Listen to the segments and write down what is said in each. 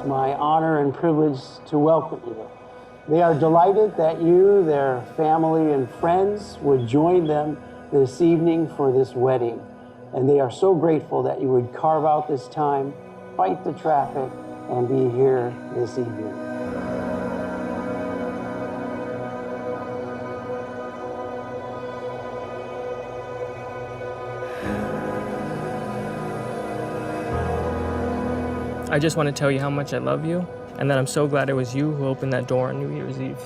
my honor and privilege to welcome you. They are delighted that you, their family and friends, would join them this evening for this wedding. And they are so grateful that you would carve out this time, fight the traffic, and be here this evening. I just want to tell you how much I love you, and that I'm so glad it was you who opened that door on New Year's Eve.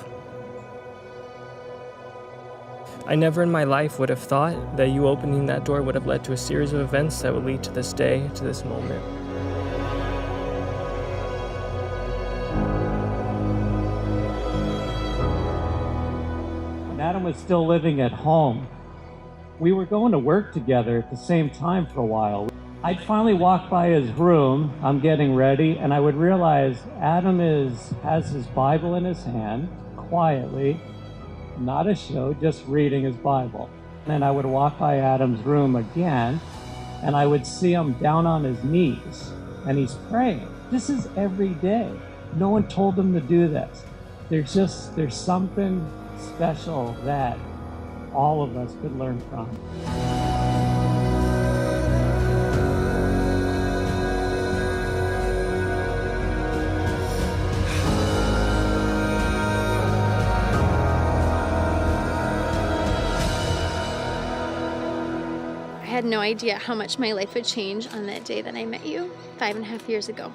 I never in my life would have thought that you opening that door would have led to a series of events that would lead to this day, to this moment. When Adam was still living at home, we were going to work together at the same time for a while. I'd finally walk by his room, I'm getting ready, and I would realize Adam has his Bible in his hand, quietly, not a show, just reading his Bible. And I would walk by Adam's room again, and I would see him down on his knees, and he's praying. This is every day. No one told him to do this. There's something special that all of us could learn from. I had no idea how much my life would change on that day that I met you 5.5 years ago.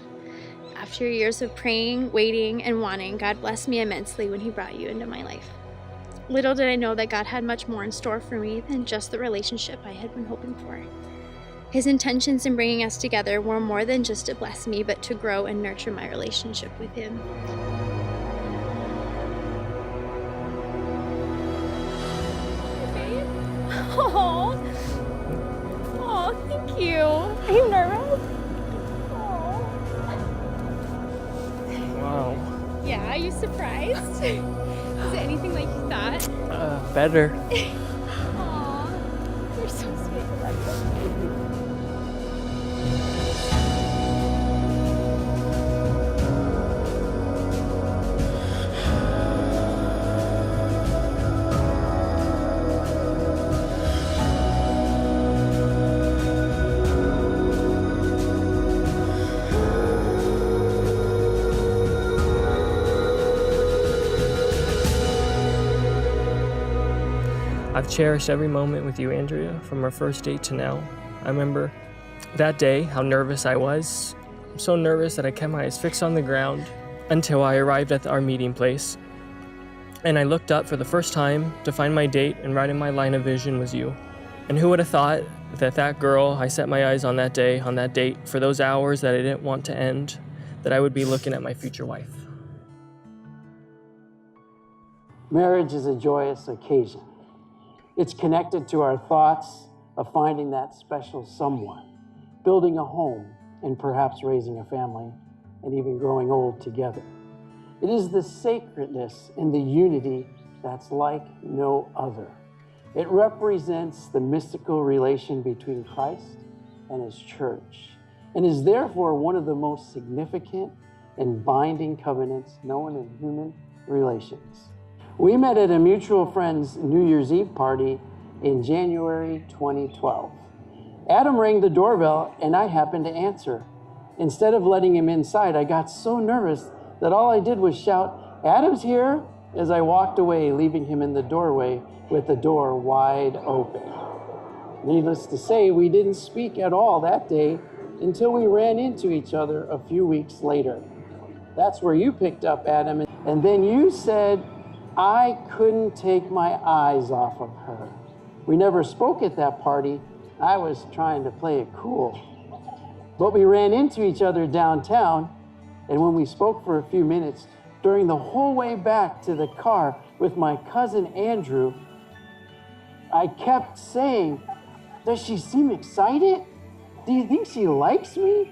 After years of praying, waiting, and wanting, God blessed me immensely when He brought you into my life. Little did I know that God had much more in store for me than just the relationship I had been hoping for. His intentions in bringing us together were more than just to bless me, but to grow and nurture my relationship with Him. Oh, thank you. Are you nervous? Wow. Yeah, are you surprised? Is it anything like you thought? Better. Aw, you're so sweet. I love you. I've cherished every moment with you, Andrea, from our first date to now. I remember that day, how nervous I was. I'm so nervous that I kept my eyes fixed on the ground until I arrived at our meeting place. And I looked up for the first time to find my date, and right in my line of vision was you. And who would have thought that that girl I set my eyes on that day, on that date, for those hours that I didn't want to end, that I would be looking at my future wife. Marriage is a joyous occasion. It's connected to our thoughts of finding that special someone, building a home, and perhaps raising a family, and even growing old together. It is the sacredness and the unity that's like no other. It represents the mystical relation between Christ and His church, and is therefore one of the most significant and binding covenants known in human relations. We met at a mutual friend's New Year's Eve party in January 2012. Adam rang the doorbell and I happened to answer. Instead of letting him inside, I got so nervous that all I did was shout, "Adam's here," as I walked away, leaving him in the doorway with the door wide open. Needless to say, we didn't speak at all that day until we ran into each other a few weeks later. That's where you picked up Adam, and then you said, "I couldn't take my eyes off of her." We never spoke at that party. I was trying to play it cool. But we ran into each other downtown, and when we spoke for a few minutes, during the whole way back to the car with my cousin Andrew, I kept saying, "Does she seem excited? Do you think she likes me?"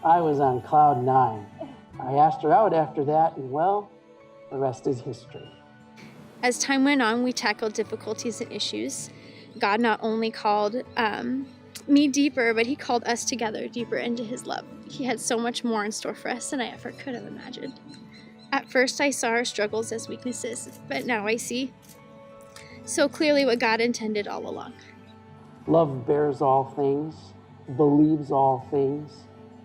I was on cloud 9. I asked her out after that, and well, the rest is history. As time went on, we tackled difficulties and issues. God not only called me deeper, but He called us together deeper into His love. He had so much more in store for us than I ever could have imagined. At first, I saw our struggles as weaknesses, but now I see so clearly what God intended all along. Love bears all things, believes all things,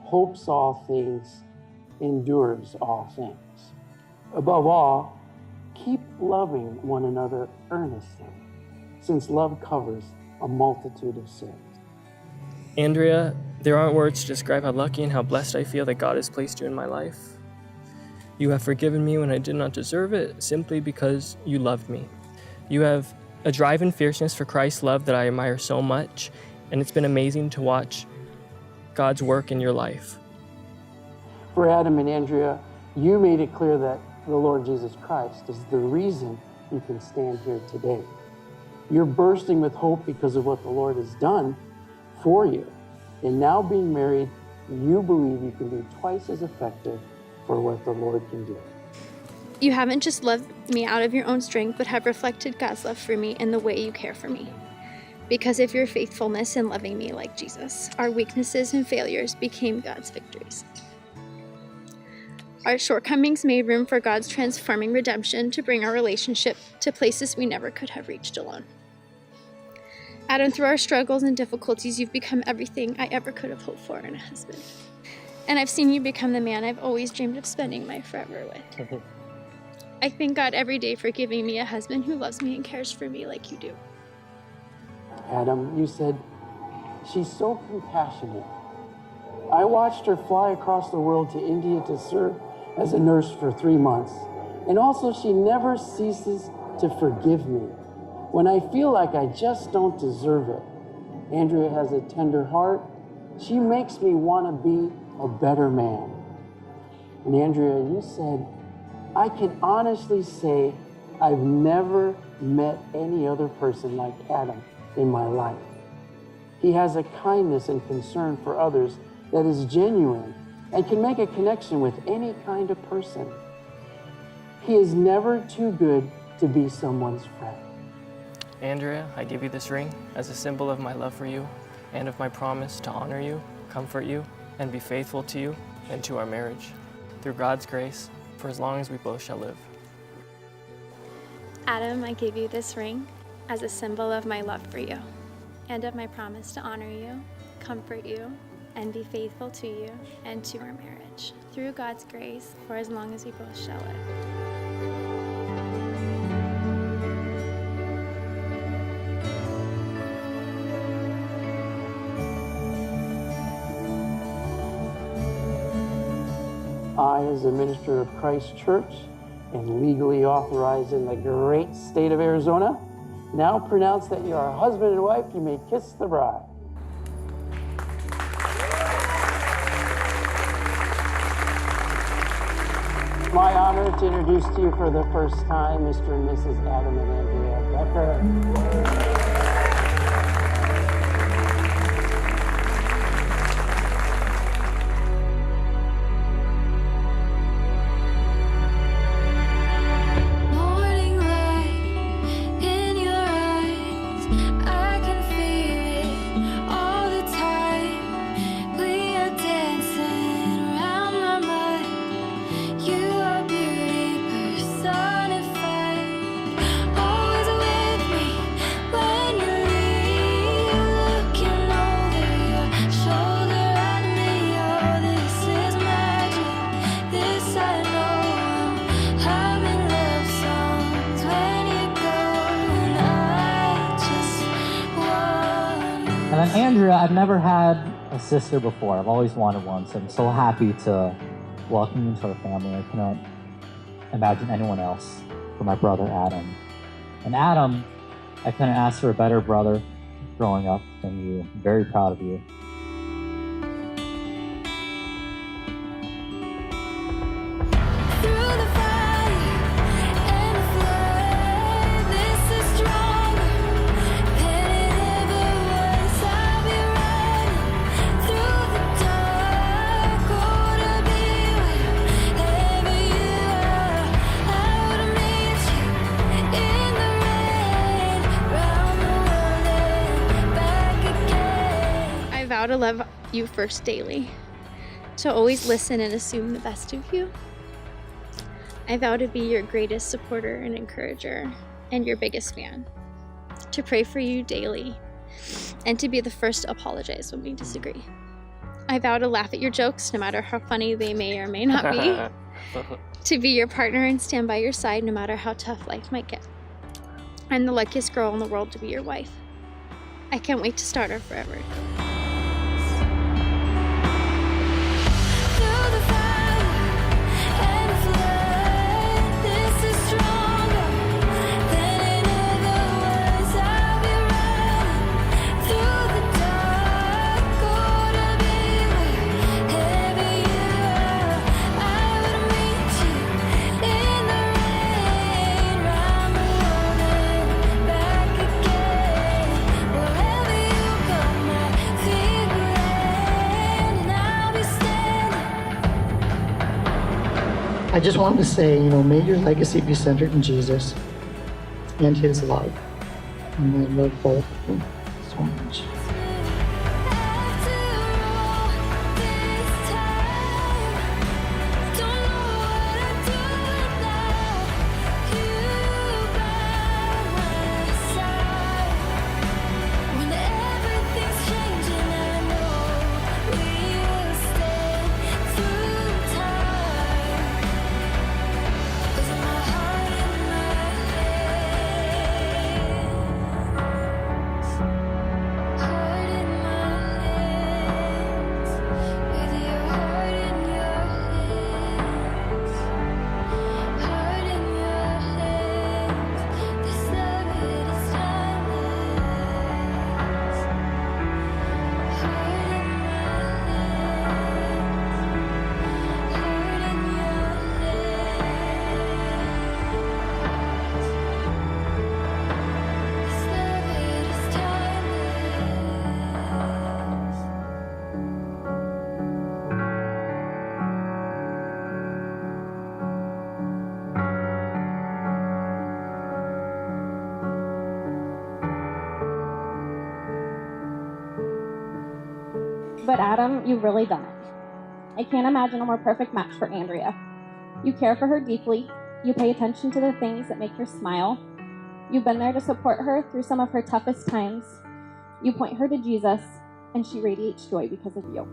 hopes all things, endures all things. Above all, keep loving one another earnestly, since love covers a multitude of sins. Andrea, there aren't words to describe how lucky and how blessed I feel that God has placed you in my life. You have forgiven me when I did not deserve it, simply because you loved me. You have a drive and fierceness for Christ's love that I admire so much, and it's been amazing to watch God's work in your life. For Adam and Andrea, you made it clear that the Lord Jesus Christ is the reason you can stand here today. You're bursting with hope because of what the Lord has done for you. And now being married, you believe you can be twice as effective for what the Lord can do. You haven't just loved me out of your own strength, but have reflected God's love for me in the way you care for me. Because of your faithfulness in loving me like Jesus, our weaknesses and failures became God's victories. Our shortcomings made room for God's transforming redemption to bring our relationship to places we never could have reached alone. Adam, through our struggles and difficulties, you've become everything I ever could have hoped for in a husband. And I've seen you become the man I've always dreamed of spending my forever with. I thank God every day for giving me a husband who loves me and cares for me like you do. Adam, you said, she's so compassionate. I watched her fly across the world to India to serve as a nurse for 3 months. And also, she never ceases to forgive me when I feel like I just don't deserve it. Andrea has a tender heart. She makes me want to be a better man. And Andrea, you said, I can honestly say I've never met any other person like Adam in my life. He has a kindness and concern for others that is genuine and can make a connection with any kind of person. He is never too good to be someone's friend. Andrea, I give you this ring as a symbol of my love for you and of my promise to honor you, comfort you, and be faithful to you and to our marriage. Through God's grace, for as long as we both shall live. Adam, I give you this ring as a symbol of my love for you and of my promise to honor you, comfort you, and be faithful to you and to our marriage. Through God's grace, for as long as we both shall live. I, as a minister of Christ Church and legally authorized in the great state of Arizona, now pronounce that you are husband and wife. You may kiss the bride. My honor to introduce to you for the first time Mr. and Mrs. Adam and Andrea Becker. And then Andrea, I've never had a sister before. I've always wanted one, so I'm so happy to welcome you into our family. I cannot imagine anyone else for my brother Adam. And Adam, I couldn't ask for a better brother growing up than you. I'm very proud of you. I vow to love you first daily, to always listen and assume the best of you. I vow to be your greatest supporter and encourager and your biggest fan, to pray for you daily, and to be the first to apologize when we disagree. I vow to laugh at your jokes, no matter how funny they may or may not be, to be your partner and stand by your side no matter how tough life might get. I'm the luckiest girl in the world to be your wife. I can't wait to start our forever. I just wanted to say, may your legacy be centered in Jesus and his love. And I love both of them so much. But Adam, you've really done it. I can't imagine a more perfect match for Andrea. You care for her deeply. You pay attention to the things that make her smile. You've been there to support her through some of her toughest times. You point her to Jesus, and she radiates joy because of you.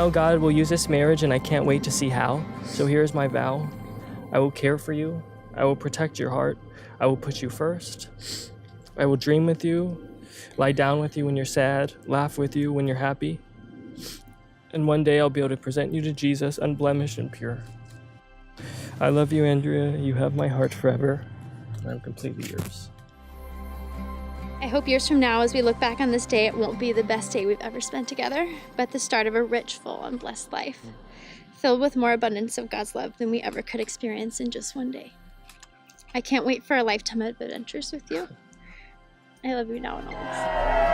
know God will use this marriage, and I can't wait to see how. So here's my vow. I will care for you. I will protect your heart. I will put you first. I will dream with you, lie down with you when you're sad, laugh with you when you're happy. And one day I'll be able to present you to Jesus, unblemished and pure. I love you, Andrea. You have my heart forever. I'm completely yours. I hope years from now, as we look back on this day, it won't be the best day we've ever spent together, but the start of a rich, full, and blessed life, filled with more abundance of God's love than we ever could experience in just one day. I can't wait for a lifetime of adventures with you. I love you now and always.